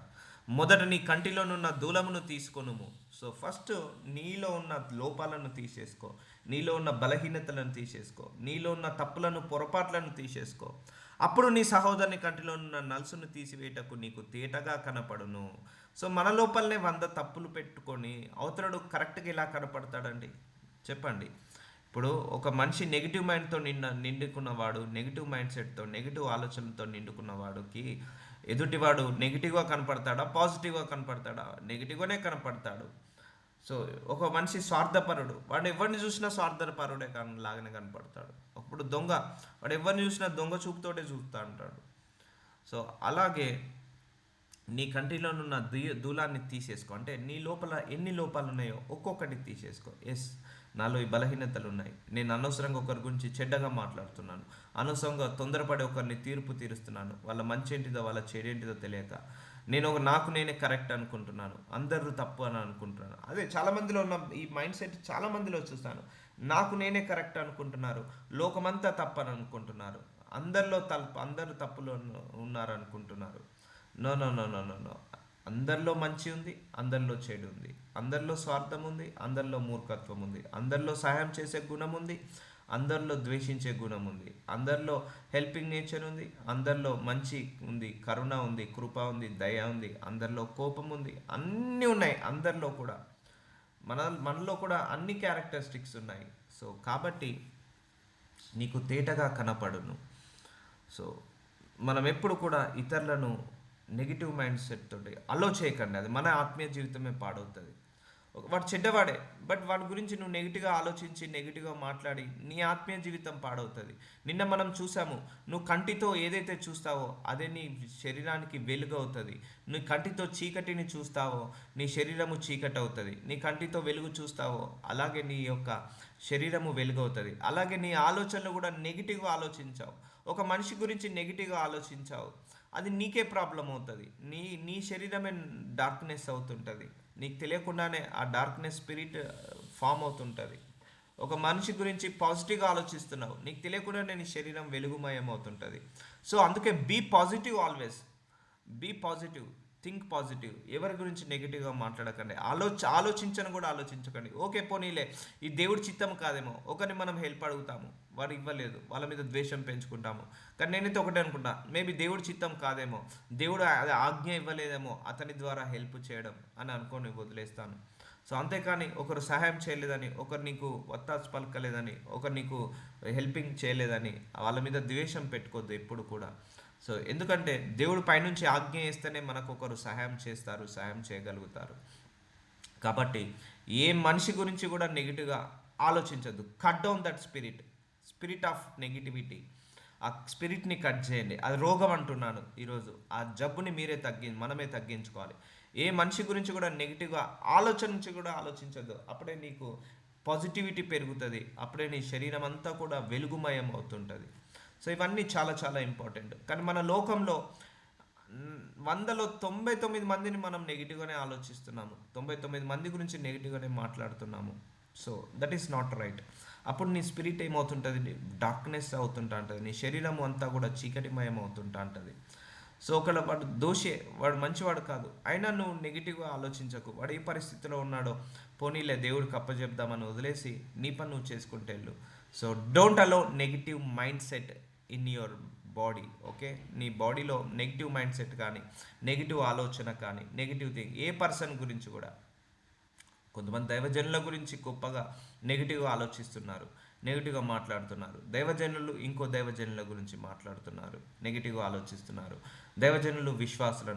మొదట నీ కంటిలోనున్న దూలమును తీసుకొనుము. సో ఫస్ట్ నీలో ఉన్న లోపాలను తీసేసుకో, నీలో ఉన్న బలహీనతలను తీసేసుకో, నీలో ఉన్న తప్పులను పొరపాట్లను తీసేసుకో. అప్పుడు నీ సహోదరుని కంటిలో ఉన్న నలుసును తీసివేయటకు నీకు తేటగా కనపడును. సో మన లోపలనే 100 తప్పులు పెట్టుకొని అవతలడు కరెక్ట్గా ఇలా కనపడతాడండి, చెప్పండి. ఇప్పుడు ఒక మనిషి నెగిటివ్ మైండ్తో నిండుకున్నవాడు, నెగిటివ్ మైండ్ సెట్తో, నెగిటివ్ ఆలోచనలతో నిండుకున్నవాడికి ఎదుటివాడు నెగిటివ్గా కనపడతాడా, పాజిటివ్గా కనపడతాడా? నెగిటివ్గానే కనపడతాడు. సో ఒక మనిషి స్వార్థపరుడు, వాడు ఎవరిని చూసినా స్వార్థపరుడే లాగానే కనపడతాడు. అప్పుడు దొంగ, వాడు ఎవరిని చూసినా దొంగ చూపుతోటే చూస్తూ ఉంటాడు. సో అలాగే నీ కంటిలోనున్న దూలాన్ని తీసేసుకో. అంటే నీ లోపల ఎన్ని లోపాలు ఉన్నాయో ఒక్కొక్కటి తీసేసుకో. ఎస్, నాలో ఈ బలహీనతలు ఉన్నాయి, నేను అనవసరంగా ఒకరి గురించి చెడ్డగా మాట్లాడుతున్నాను, అనవసరంగా తొందరపడి ఒకరిని తీర్పు తీరుస్తున్నాను, వాళ్ళ మంచి ఏంటిదో వాళ్ళ చెడేంటిదో తెలియక నాకు నేనే కరెక్ట్ అనుకుంటున్నాను, అందరూ తప్పు అని అనుకుంటున్నాను. అదే చాలామందిలో ఉన్న ఈ మైండ్ సెట్ చాలామందిలో చూస్తాను. నాకు నేనే కరెక్ట్ అనుకుంటున్నారు, లోకమంతా తప్పు అని అనుకుంటున్నారు, అందరూ తప్పులో ఉన్నారు అనుకుంటున్నారు. No no no no no no అందరిలో మంచి ఉంది, అందరిలో చెడు ఉంది, అందరిలో స్వార్థం ఉంది, అందరిలో మూర్ఖత్వం ఉంది, అందరిలో సహాయం చేసే గుణం ఉంది, అందరిలో ద్వేషించే గుణం ఉంది, అందరిలో హెల్పింగ్ నేచర్ ఉంది, అందరిలో మంచి ఉంది, కరుణ ఉంది, కృప ఉంది, దయ ఉంది, అందరిలో కోపం ఉంది, అన్నీ ఉన్నాయి అందరిలో కూడా. మనలో కూడా అన్ని క్యారెక్టరిస్టిక్స్ ఉన్నాయి. సో కాబట్టి నీకు తేటగా కనపడును. సో మనం ఎప్పుడు కూడా ఇతరులను నెగిటివ్ మైండ్ సెట్ తోటి అలో చేయకండి, అది మన ఆత్మీయ జీవితమే పాడవుతుంది. వాడు చెడ్డవాడే, బట్ వాడి గురించి నువ్వు నెగిటివ్గా ఆలోచించి నెగిటివ్గా మాట్లాడి నీ ఆత్మీయ జీవితం పాడవుతుంది. నిన్న మనం చూసాము, నువ్వు కంటితో ఏదైతే చూస్తావో అదే నీ శరీరానికి వెలుగు అవుతుంది. నీ కంటితో చీకటిని చూస్తావో నీ శరీరము చీకటి అవుతుంది. నీ కంటితో వెలుగు చూస్తావో అలాగే నీ యొక్క శరీరము వెలుగు అవుతుంది. అలాగే నీ ఆలోచనలు కూడా నెగిటివ్గా ఆలోచించావు, ఒక మనిషి గురించి నెగిటివ్గా ఆలోచించావు, అది నీకే ప్రాబ్లం అవుతుంది. నీ శరీరమే డార్క్నెస్ అవుతుంటుంది, నీకు తెలియకుండానే ఆ డార్క్నెస్ స్పిరిట్ ఫామ్ అవుతుంటుంది. ఒక మనిషి గురించి పాజిటివ్గా ఆలోచిస్తున్నావు, నీకు తెలియకుండానే నీ శరీరం వెలుగుమయం అవుతుంటుంది. సో అందుకే be positive, always be positive, think positive. ఎవరి గురించి నెగిటివ్గా మాట్లాడకండి, ఆలోచించను కూడా ఆలోచించకండి. ఓకే పోనీలే, ఈ దేవుడి చిత్తం కాదేమో, ఒకరిని మనం హెల్ప్ అడుగుతాము, వాడు ఇవ్వలేదు, వాళ్ళ మీద ద్వేషం పెంచుకుంటాము. కానీ నేనైతే ఒకటే అనుకుంటా, మేబీ దేవుడి చిత్తం కాదేమో, దేవుడు అది ఆజ్ఞ ఇవ్వలేదేమో అతని ద్వారా హెల్ప్ చేయడం అని అనుకొని వదిలేస్తాను. సో అంతేకాని ఒకరు సహాయం చేయలేదని, ఒకరు నీకు వత్తాసు పలకలేదని, ఒకరు నీకు హెల్పింగ్ చేయలేదని వాళ్ళ మీద ద్వేషం పెట్టుకోవద్దు ఎప్పుడు కూడా. సో ఎందుకంటే దేవుడు పైనుంచి ఆజ్ఞ ఇస్తేనే మనకు ఒకరు సహాయం చేస్తారు, సహాయం చేయగలుగుతారు. కాబట్టి ఏ మనిషి గురించి కూడా నెగిటివ్గా ఆలోచించద్దు. Cut down that spirit of negativity. ఆ స్పిరిట్ని కట్ చేయండి. అది రోగం అంటున్నాను ఈరోజు. ఆ జబ్బుని మనమే తగ్గించుకోవాలి. ఏ మనిషి గురించి కూడా నెగిటివ్గా నుంచి కూడా ఆలోచించద్దు. అప్పుడే నీకు పాజిటివిటీ పెరుగుతుంది, అప్పుడే నీ శరీరం అంతా కూడా వెలుగుమయం అవుతుంటుంది. సో ఇవన్నీ చాలా చాలా ఇంపార్టెంట్. కానీ మన లోకంలో 100లో 99 మందిని మనం నెగిటివ్గానే ఆలోచిస్తున్నాము, 99 మంది గురించి నెగిటివ్గానే మాట్లాడుతున్నాము. So that is not right. అప్పుడు నీ స్పిరిట్ ఏమవుతుంటుంది, డార్క్నెస్ అవుతుంటా ఉంటుంది, నీ శరీరం అంతా కూడా చీకటిమయం అవుతుంటా ఉంటుంది. సో వాడు దోషే, వాడు మంచివాడు కాదు, అయినా నువ్వు నెగిటివ్గా ఆలోచించకు. వాడు ఏ పరిస్థితిలో ఉన్నాడో పోనీలే దేవుడికి అప్పచెప్దామని వదిలేసి నీ పని నువ్వు చేసుకుంటే వెళ్ళు. So don't allow negative mind set in your body. Okay, నీ బాడీలో నెగిటివ్ మైండ్ సెట్ కానీ, నెగిటివ్ ఆలోచన కానీ, నెగిటివ్ థింగ్ ఏ పర్సన్ గురించి కూడా. కొంతమంది దైవజనుల గురించి గొప్పగా నెగిటివ్గా ఆలోచిస్తున్నారు, నెగిటివ్గా మాట్లాడుతున్నారు. దైవజనులు ఇంకో దైవజనుల గురించి మాట్లాడుతున్నారు, నెగిటివ్గా ఆలోచిస్తున్నారు. దైవజనులు విశ్వాసులు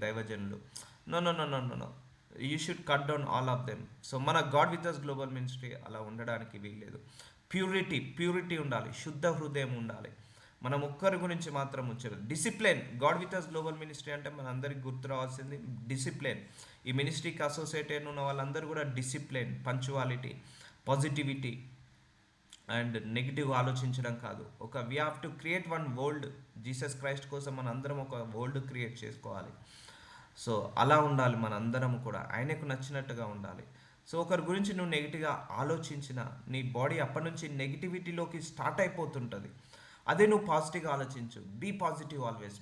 దైవజనులు. No no no no no no you should cut down all of them. So మన God with us global ministry అలా ఉండడానికి వీల్లేదు. ప్యూరిటీ ఉండాలి, శుద్ధ హృదయం ఉండాలి. మనం ఒక్కరి గురించి మాత్రం వచ్చారు. Discipline. God with us global ministry అంటే మన అందరికి గుర్తు రావాల్సింది డిసిప్లిన్. ఈ మినిస్ట్రీకి అసోసియేటెడ్ ఉన్న వాళ్ళందరూ కూడా discipline, punctuality, positivity and negative ఆలోచించడం కాదు. We have to create one world. Jesus Christ కోసం మన అందరం ఒక వరల్డ్ క్రియేట్ చేసుకోవాలి. సో అలా ఉండాలి, మన అందరం కూడా ఆయనకు నచ్చినట్టుగా ఉండాలి. సో ఒకరి గురించి నువ్వు నెగిటివ్గా ఆలోచించిన నీ బాడీ అప్పటి నుంచి నెగిటివిటీలోకి స్టార్ట్ అయిపోతుంటుంది. అదే నువ్వు పాజిటివ్గా ఆలోచించు. Be positive always,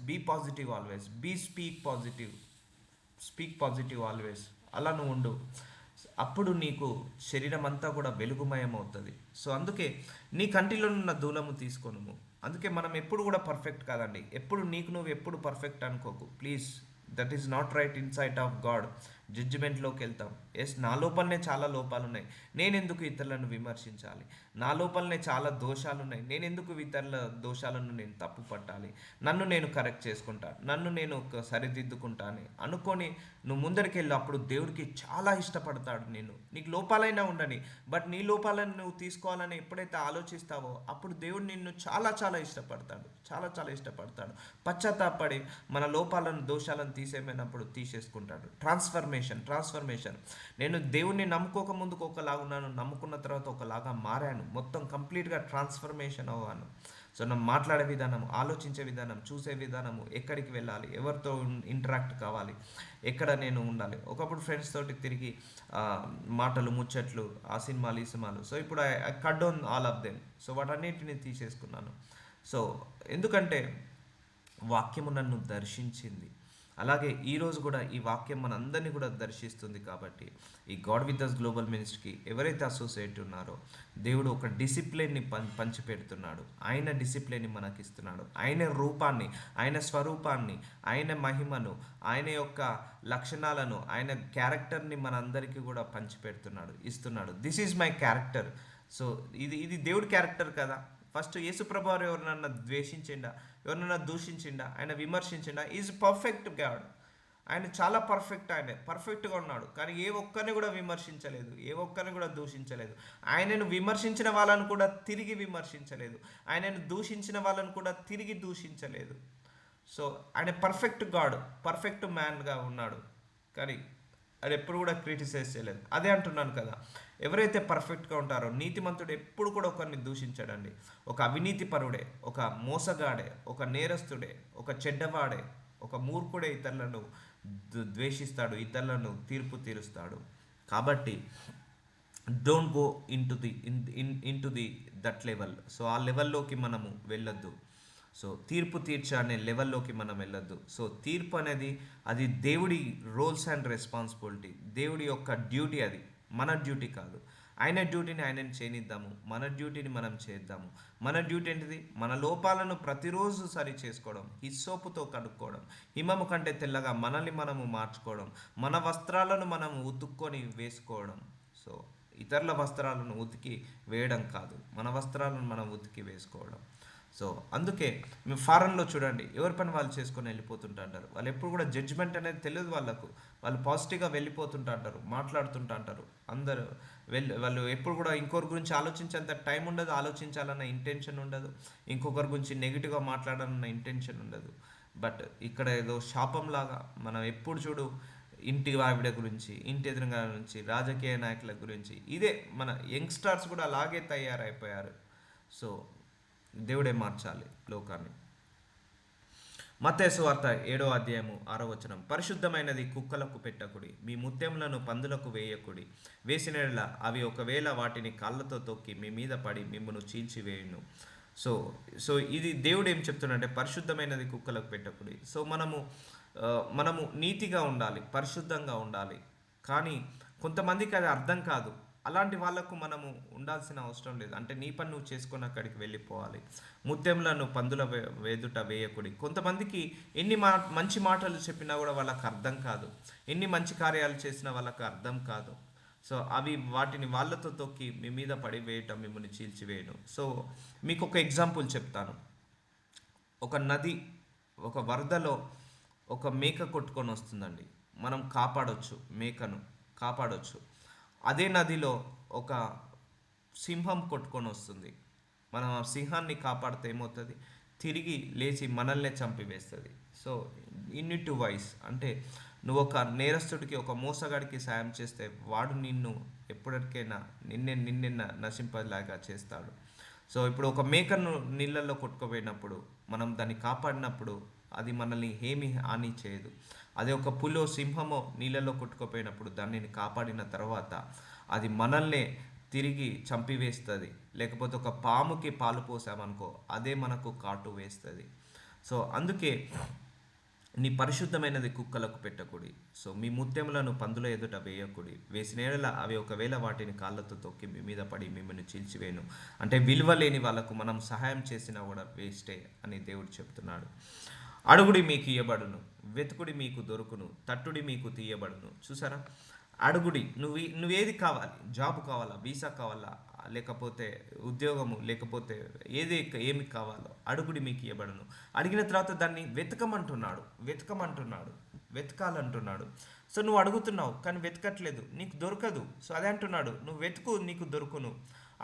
be speak positive. Speak positive always. అలా నువ్వు ఉండు. అప్పుడు నీకు శరీరం అంతా కూడా వెలుగుమయం అవుతుంది. సో అందుకే నీ కంటిలో ఉన్న దూలము తీసుకోను. అందుకే మనం ఎప్పుడు కూడా పర్ఫెక్ట్ కాదండి. ఎప్పుడు నీకు నువ్వు ఎప్పుడు పర్ఫెక్ట్ అనుకోకు please. That is not right insight of God. జడ్జిమెంట్లోకి వెళ్తాం. ఎస్, నా లోపలనే చాలా లోపాలు ఉన్నాయి, నేను ఎందుకు ఇతరులను విమర్శించాలి? నా లోపలనే చాలా దోషాలు ఉన్నాయి, నేను ఎందుకు ఇతరుల దోషాలను నేను తప్పు పట్టాలి? నన్ను నేను కరెక్ట్ చేసుకుంటాను, నన్ను నేను సరిదిద్దుకుంటాను అనుకొని నువ్వు ముందరికి వెళ్ళి అప్పుడు దేవుడికి చాలా ఇష్టపడతాడు. నీకు లోపాలైనా ఉండని, బట్ నీ లోపాలను నువ్వు తీసుకోవాలని ఎప్పుడైతే ఆలోచిస్తావో అప్పుడు దేవుడు నిన్ను చాలా చాలా ఇష్టపడతాడు, చాలా చాలా ఇష్టపడతాడు. పశ్చాత్తాపడి మన లోపాలను దోషాలను తీసేమైనప్పుడు తీసేసుకుంటాడు. ట్రాన్స్ఫర్మేషన్. నేను దేవుణ్ణి నమ్ముకోక ముందుకు ఒకలాగా ఉన్నాను, నమ్ముకున్న తర్వాత ఒకలాగా మారాను, మొత్తం కంప్లీట్గా ట్రాన్స్ఫర్మేషన్ అవ్వాను. సో నా మాట్లాడే విధానం, ఆలోచించే విధానం, చూసే విధానము, ఎక్కడికి వెళ్ళాలి, ఎవరితో ఇంటరాక్ట్ కావాలి, ఎక్కడ నేను ఉండాలి. ఒకప్పుడు ఫ్రెండ్స్ తోటి తిరిగి మాటలు ముచ్చట్లు, ఆ సినిమాలు ఈ సినిమాలు. సో ఇప్పుడు I cut down all of them. So వాటన్నిటిని తీసేసుకున్నాను. సో ఎందుకంటే వాక్యము నన్ను దర్శించింది. అలాగే ఈరోజు కూడా ఈ వాక్యం మనందరినీ కూడా దర్శిస్తుంది. కాబట్టి ఈ గాడ్ విత్ అస్ గ్లోబల్ మినిస్ట్రీకి ఎవరైతే అసోసియేట్ ఉన్నారో దేవుడు ఒక డిసిప్లిన్ని పంచిపెడుతున్నాడు. ఆయన డిసిప్లిన్ని మనకి ఇస్తున్నాడు. ఆయన రూపాన్ని, ఆయన స్వరూపాన్ని, ఆయన మహిమను, ఆయన యొక్క లక్షణాలను, ఆయన క్యారెక్టర్ని మనందరికీ కూడా పంచిపెడుతున్నాడు, ఇస్తున్నాడు. This is my character. So ఇది దేవుడి క్యారెక్టర్ కదా. ఫస్ట్ యేసుప్రభు వారు ఎవరినన్నా ద్వేషించిండా, ఎవరినన్నా దూషించిండా, ఆయన విమర్శించిండా? Is perfect God. ఆయన చాలా పర్ఫెక్ట్, ఆయన పర్ఫెక్ట్గా ఉన్నాడు. కానీ ఏ ఒక్కరిని కూడా విమర్శించలేదు, ఏ ఒక్కరిని కూడా దూషించలేదు. ఆయనను విమర్శించిన వాళ్ళను కూడా తిరిగి విమర్శించలేదు, ఆయనను దూషించిన వాళ్ళను కూడా తిరిగి దూషించలేదు. సో ఆయన పర్ఫెక్ట్ గాడ్, పర్ఫెక్ట్ మ్యాన్గా ఉన్నాడు. కానీ అది ఎప్పుడు కూడా క్రిటిసైజ్ చేయలేదు. అదే అంటున్నాను కదా, ఎవరైతే పర్ఫెక్ట్గా ఉంటారో, నీతిమంతుడు ఎప్పుడు కూడా ఒకరిని దూషించాడండి. ఒక అవినీతి పరుడే, ఒక మోసగాడే, ఒక నేరస్తుడే, ఒక చెడ్డవాడే, ఒక మూర్ఖుడే ఇతరులను ద్వేషిస్తాడు, ఇతరులను తీర్పు తీరుస్తాడు. కాబట్టి don't go in to the that level. So ఆ లెవెల్లోకి మనము వెళ్ళొద్దు. సో తీర్పు తీర్చే అనే లెవెల్లోకి మనం వెళ్ళొద్దు. సో తీర్పు అనేది అది దేవుడి రోల్స్ అండ్ రెస్పాన్సిబిలిటీ, దేవుడి యొక్క డ్యూటీ. అది మన డ్యూటీ కాదు. ఆయన డ్యూటీని ఆయనని చేయనిద్దాము, మన డ్యూటీని మనం చేద్దాము. మన డ్యూటీ ఏంటిది? మన లోపాలను ప్రతిరోజు సరి చేసుకోవడం, హిస్సోపుతో కడుక్కోవడం, హిమము కంటే తెల్లగా మనల్ని మనము మార్చుకోవడం, మన వస్త్రాలను మనము ఉతుక్కొని వేసుకోవడం. సో ఇతరుల వస్త్రాలను ఉతికి వేయడం కాదు, మన వస్త్రాలను మనం ఉతికి వేసుకోవడం. సో అందుకే మేము ఫారెన్లో చూడండి, ఎవరి పని వాళ్ళు చేసుకొని వెళ్ళిపోతుంటారు. వాళ్ళు ఎప్పుడు కూడా జడ్జిమెంట్ అనేది తెలియదు వాళ్ళకు. వాళ్ళు పాజిటివ్గా వెళ్ళిపోతుంటారు, మాట్లాడుతుంటారు. అందరూ వాళ్ళు ఎప్పుడు కూడా ఇంకొకరి గురించి ఆలోచించేంత టైం ఉండదు, ఆలోచించాలన్న ఇంటెన్షన్ ఉండదు, ఇంకొకరి గురించి నెగిటివ్గా మాట్లాడాలన్న ఇంటెన్షన్ ఉండదు. బట్ ఇక్కడ ఏదో శాపంలాగా మనం ఎప్పుడు చూడు ఇంటి ఆవిడ గురించి, ఇంటి ఎదురుగా గురించి, రాజకీయ నాయకుల గురించి, ఇదే మన యంగ్స్టర్స్ కూడా అలాగే తయారైపోయారు. సో దేవుడే మార్చాలి లోకాన్ని. మత్తయి సువార్త 7వ అధ్యాయము 6వ వచనం, పరిశుద్ధమైనది కుక్కలకు పెట్టకుడి, మీ ముత్యములను పందులకు వేయకుడి, వేసిన అవి ఒకవేళ వాటిని కాళ్ళతో తొక్కి మీ మీద పడి మిమ్మల్ని చీల్చివేయును. సో సో ఇది దేవుడు ఏం చెప్తున్నాడంటే పరిశుద్ధమైనది కుక్కలకు పెట్టకుడి. సో మనము నీతిగా ఉండాలి, పరిశుద్ధంగా ఉండాలి. కానీ కొంతమందికి అది అర్థం కాదు. అలాంటి వాళ్లకు మనము ఉండాల్సిన అవసరం లేదు. అంటే నీ పని నువ్వు చేసుకొని అక్కడికి వెళ్ళిపోవాలి. ముత్యములను పందుల వేదుట వేయకుడి. కొంతమందికి ఎన్ని మంచి మాటలు చెప్పినా కూడా వాళ్ళకి అర్థం కాదు, ఎన్ని మంచి కార్యాలు చేసినా వాళ్ళకి అర్థం కాదు. సో వాటిని వాళ్ళతో తొక్కి మీ మీద పడి వేయటం మిమ్మల్ని చీల్చివేయను. సో మీకు ఒక ఎగ్జాంపుల్ చెప్తాను. ఒక నది, ఒక వరదలో ఒక మేక కొట్టుకొని వస్తుందండి. మనం కాపాడొచ్చు, మేకను కాపాడొచ్చు. అదే నదిలో ఒక సింహం కొట్టుకొని వస్తుంది. మనం ఆ సింహాన్ని కాపాడితే ఏమవుతుంది? తిరిగి లేచి మనల్నే చంపివేస్తుంది. సో ఇన్ టు వైస్ అంటే నువ్వు ఒక నేరస్తుడికి, ఒక మోసగాడికి సాయం చేస్తే వాడు నిన్ను ఎప్పటికైనా నిన్నే నశింపలాగా చేస్తాడు. సో ఇప్పుడు ఒక మేకను నీళ్ళల్లో కొట్టుకుపోయినప్పుడు మనం దాన్ని కాపాడినప్పుడు అది మనల్ని ఏమీ హాని చేయదు. అదే ఒక పులో, సింహమో నీళ్ళలో కొట్టుకుపోయినప్పుడు దానిని కాపాడిన తర్వాత అది మనల్నే తిరిగి చంపివేస్తుంది. లేకపోతే ఒక పాముకి పాలు పోసామనుకో, అదే మనకు కాటు వేస్తుంది. సో అందుకే నీ పరిశుద్ధమైనది కుక్కలకు పెట్టకుడి. సో మీ ముత్యములను పందుల ఎదుట వేయకుడి. వేసిన యెడల అవి ఒకవేళ వాటిని కాళ్ళతో తొక్కి మీ మీద పడి మిమ్మల్ని చీల్చివేయను. అంటే విలువ లేని వాళ్ళకు మనం సహాయం చేసినా కూడా వేస్టే అని దేవుడు చెప్తున్నాడు. అడుగుడి మీకు ఇయ్యబడును, వెతుకుడి మీకు దొరుకును, తట్టుడి మీకు తీయబడును. చూసారా? అడుగుడి, నువ్వేది కావాలి? జాబ్ కావాలా, వీసా కావాలా, లేకపోతే ఉద్యోగము, లేకపోతే ఏది ఏమి కావాలో అడుగుడి మీకు ఇవ్వబడును. అడిగిన తర్వాత దాన్ని వెతకమంటున్నాడు, వెతకాలంటున్నాడు. సో నువ్వు అడుగుతున్నావు కానీ వెతకట్లేదు, నీకు దొరకదు. సో అదే అంటున్నాడు, నువ్వు వెతుకు నీకు దొరుకును.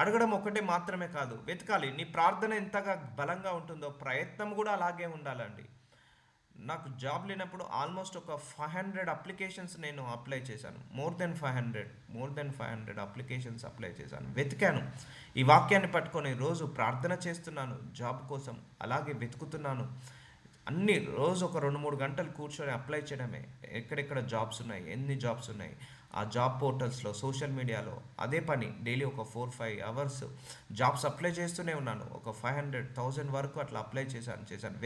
అడగడం ఒకటే మాత్రమే కాదు, వెతకాలి. నీ ప్రార్థన ఎంతగా బలంగా ఉంటుందో ప్రయత్నం కూడా అలాగే ఉండాలండి. నాకు జాబ్ లేనప్పుడు ఆల్మోస్ట్ ఒక 500 అప్లికేషన్స్ నేను అప్లై చేశాను. మోర్ దెన్ 500 అప్లికేషన్స్ అప్లై చేశాను. వెతికాను. ఈ వాక్యాన్ని పట్టుకొని రోజు ప్రార్థన చేస్తున్నాను జాబ్ కోసం, అలాగే వెతుకుతున్నాను. అన్ని రోజు ఒక 2-3 గంటలు కూర్చొని అప్లై చేయడమే. ఎక్కడెక్కడ జాబ్స్ ఉన్నాయి, ఎన్ని జాబ్స్ ఉన్నాయి, ఆ జాబ్ పోర్టల్స్లో, సోషల్ మీడియాలో అదే పని. డైలీ ఒక 4-5 అవర్స్ జాబ్స్ అప్లై చేస్తూనే ఉన్నాను. ఒక 500,000 వరకు అట్లా అప్లై చేశాను.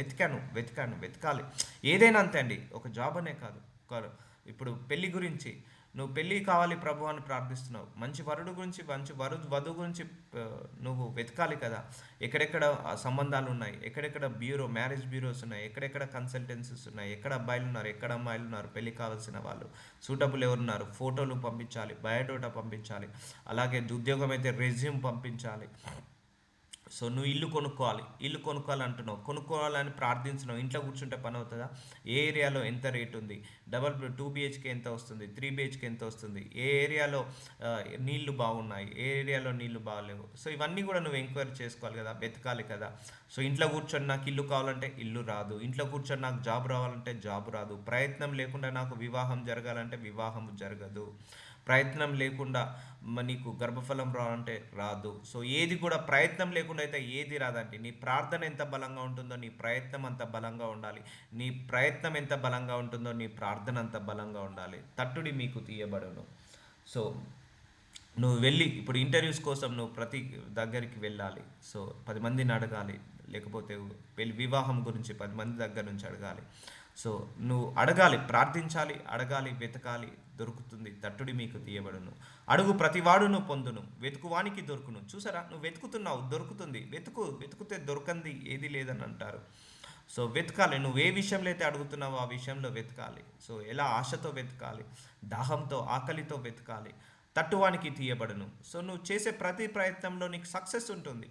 వెతకాలి. ఏదైనా అంతే అండి, ఒక జాబ్ అనే కాదు. ఇప్పుడు పెళ్లి గురించి, నువ్వు పెళ్ళి కావాలి ప్రభు అని ప్రార్థిస్తున్నావు, మంచి వరుడు గురించి, మంచి వధువు గురించి నువ్వు వెతకాలి కదా. ఎక్కడెక్కడ సంబంధాలు ఉన్నాయి, ఎక్కడెక్కడ మ్యారేజ్ బ్యూరోస్ ఉన్నాయి, ఎక్కడెక్కడ కన్సల్టెన్సీస్ ఉన్నాయి, ఎక్కడ అబ్బాయిలు ఉన్నారు, ఎక్కడ అమ్మాయిలు ఉన్నారు, పెళ్ళి కావాల్సిన వాళ్ళు, సూటబుల్ ఎవరున్నారు, ఫోటోలు పంపించాలి, బయోడేటా పంపించాలి, అలాగే ఉద్యోగం అయితే రెజ్యూమ్ పంపించాలి. సో నువ్వు ఇల్లు కొనుక్కోవాలి అంటున్నావు, కొనుక్కోవాలని ప్రార్థించినావు. ఇంట్లో కూర్చుంటే పని అవుతుందా? ఏ ఏరియాలో ఎంత రేట్ ఉంది, 2 BHK ఎంత వస్తుంది, 3 BHK ఎంత వస్తుంది, ఏ ఏరియాలో నీళ్లు బాగున్నాయి, ఏ ఏరియాలో నీళ్లు బాగలేవు. సో ఇవన్నీ కూడా నువ్వు ఎంక్వైరీ చేసుకోవాలి కదా, వెతకాలి కదా. సో ఇంట్లో కూర్చొని నాకు ఇల్లు కావాలంటే ఇల్లు రాదు, ఇంట్లో కూర్చొని నాకు జాబ్ రావాలంటే జాబ్ రాదు, ప్రయత్నం లేకుండా నాకు వివాహం జరగాలంటే వివాహం జరగదు, ప్రయత్నం లేకుండా నీకు గర్భఫలం రావాలంటే రాదు. సో ఏది కూడా ప్రయత్నం లేకుండా అయితే ఏది రాదండి. నీ ప్రార్థన ఎంత బలంగా ఉంటుందో నీ ప్రయత్నం అంత బలంగా ఉండాలి. నీ ప్రయత్నం ఎంత బలంగా ఉంటుందో నీ ప్రార్థన అంత బలంగా ఉండాలి. తట్టుడి మీకు తీయబడును. సో నువ్వు వెళ్ళి ఇప్పుడు ఇంటర్వ్యూస్ కోసం నువ్వు ప్రతి దగ్గరికి వెళ్ళాలి. సో 10 మందిని అడగాలి, లేకపోతే వివాహం గురించి 10 మంది దగ్గర నుంచి అడగాలి. సో నువ్వు అడగాలి, ప్రార్థించాలి, అడగాలి, వెతకాలి, దొరుకుతుంది. తట్టుడి మీకు తీయబడును. అడుగు ప్రతివాడును పొందును, వెతుకువానికి దొరుకును. చూసారా? నువ్వు వెతుకుతున్నావు, దొరుకుతుంది. వెతుకుతే దొరకంది ఏది లేదని అంటారు. సో వెతకాలి. నువ్వు ఏ విషయంలో అయితే అడుగుతున్నావో ఆ విషయంలో వెతకాలి. సో ఎలా ఆశతో వెతకాలి, దాహంతో, ఆకలితో వెతకాలి. తట్టువానికి తీయబడును. సో నువ్వు చేసే ప్రతి ప్రయత్నంలో నీకు సక్సెస్ ఉంటుంది.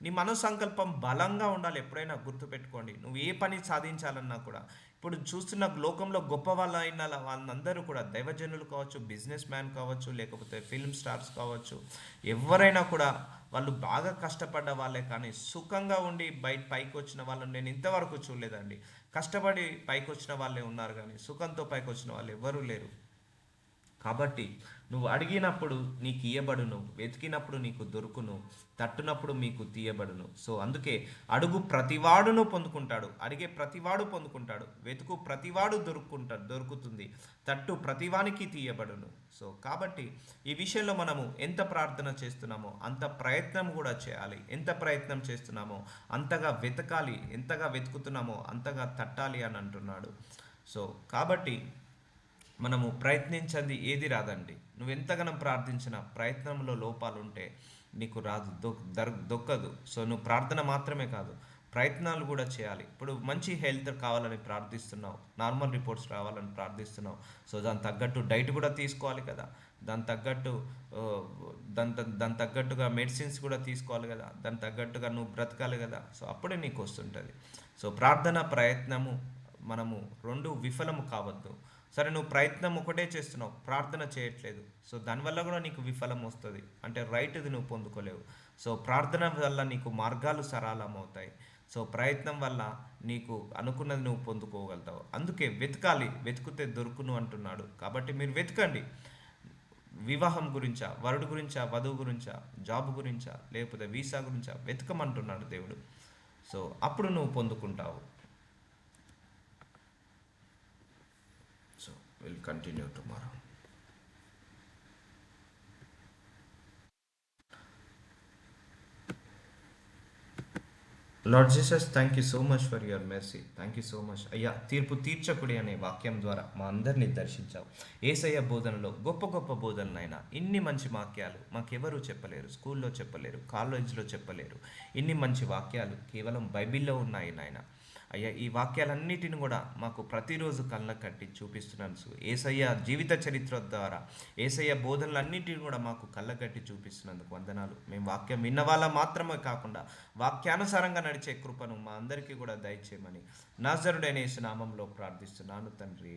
నీ మనోసంకల్పం బలంగా ఉండాలి. ఎప్పుడైనా గుర్తుపెట్టుకోండి, నువ్వు ఏ పని సాధించాలన్నా కూడా. ఇప్పుడు చూస్తున్న లోకంలో గొప్ప అయిన వాళ్ళందరూ కూడా దైవజనులు కావచ్చు, బిజినెస్ మ్యాన్ కావచ్చు, లేకపోతే ఫిల్మ్ స్టార్స్ కావచ్చు, ఎవరైనా కూడా వాళ్ళు బాగా కష్టపడ్డ వాళ్ళే. కానీ సుఖంగా ఉండి పైకి వచ్చిన వాళ్ళని నేను ఇంతవరకు చూడలేదండి. కష్టపడి పైకి వచ్చిన వాళ్ళే ఉన్నారు, కానీ సుఖంతో పైకి వచ్చిన వాళ్ళు ఎవరూ లేరు. కాబట్టి నువ్వు అడిగినప్పుడు నీకు ఇయ్యబడును, వెతికినప్పుడు నీకు దొరుకును, తట్టునప్పుడు మీకు తీయబడును. సో అందుకే అడుగు ప్రతివాడును పొందుకుంటాడు, అడిగే ప్రతివాడు పొందుకుంటాడు, వెతుకు ప్రతివాడు దొరుకుతుంది, తట్టు ప్రతివానికి తీయబడును. సో కాబట్టి ఈ విషయంలో మనము ఎంత ప్రార్థన చేస్తున్నామో అంత ప్రయత్నం కూడా చేయాలి. ఎంత ప్రయత్నం చేస్తున్నామో అంతగా వెతకాలి, ఎంతగా వెతుకుతున్నామో అంతగా తట్టాలి అని అంటున్నాడు. సో కాబట్టి మనము ప్రయత్నించండి ఏది రాదండి. నువ్వు ఎంతగానో ప్రార్థించిన ప్రయత్నంలో లోపాలు ఉంటే నీకు రాదు, దొక్కదు. సో నువ్వు ప్రార్థన మాత్రమే కాదు, ప్రయత్నాలు కూడా చేయాలి. ఇప్పుడు మంచి హెల్త్ కావాలని ప్రార్థిస్తున్నావు, నార్మల్ రిపోర్ట్స్ రావాలని ప్రార్థిస్తున్నావు. సో దాని తగ్గట్టు డైట్ కూడా తీసుకోవాలి కదా, దాని తగ్గట్టు దాని తగ్గట్టుగా మెడిసిన్స్ కూడా తీసుకోవాలి కదా, దాని తగ్గట్టుగా నువ్వు బ్రతకాలి కదా. సో అప్పుడే నీకు వస్తుంటుంది. సో ప్రార్థన, ప్రయత్నము మనము రెండు విఫలము కావద్దు. సరే నువ్వు ప్రయత్నం ఒకటే చేస్తున్నావు, ప్రార్థన చేయట్లేదు, సో దానివల్ల కూడా నీకు విఫలం వస్తుంది. అంటే రైట్ది నువ్వు పొందుకోలేవు. సో ప్రార్థన వల్ల నీకు మార్గాలు సరళం అవుతాయి. సో ప్రయత్నం వల్ల నీకు అనుకున్నది నువ్వు పొందుకోగలుగుతావు. అందుకే వెతకాలి, వెతుకుతే దొరుకును అంటున్నాడు. కాబట్టి మీరు వెతకండి. వివాహం గురించా, వరుడు గురించా, వధువు గురించా, జాబ్ గురించా, లేకపోతే వీసా గురించా వెతకమంటున్నాడు దేవుడు. సో అప్పుడు నువ్వు పొందుకుంటావు. So we'll continue tomorrow. Lord Jesus, thank you so much for your mercy. Thank you so much అయ్యా. తీర్పు తీర్చకుడి అనే వాక్యం ద్వారా మా అందరినీ దర్శించావు. ఏసయ్య బోధనలో గొప్ప గొప్ప బోధనలైనా ఇన్ని మంచి వాక్యాలు మాకెవరూ చెప్పలేరు, స్కూల్లో చెప్పలేరు, కాలేజీలో చెప్పలేరు. ఇన్ని మంచి వాక్యాలు కేవలం బైబిల్లో ఉన్నాయి నాయన. అయ్యా, ఈ వాక్యాలన్నిటిని కూడా మాకు ప్రతిరోజు కళ్ళ కట్టి చూపిస్తున్నాను. ఏసయ్య జీవిత చరిత్ర ద్వారా ఏసయ్య బోధనలన్నిటిని కూడా మాకు కళ్ళ కట్టి చూపిస్తున్నందుకు వందనాలు. మేము వాక్యం విన్న వాళ్ళ మాత్రమే కాకుండా వాక్యానుసారంగా నడిచే కృపను మా అందరికీ కూడా దయచేయమని నజరుడైన యేసు నామంలో ప్రార్థిస్తున్నాను తండ్రి.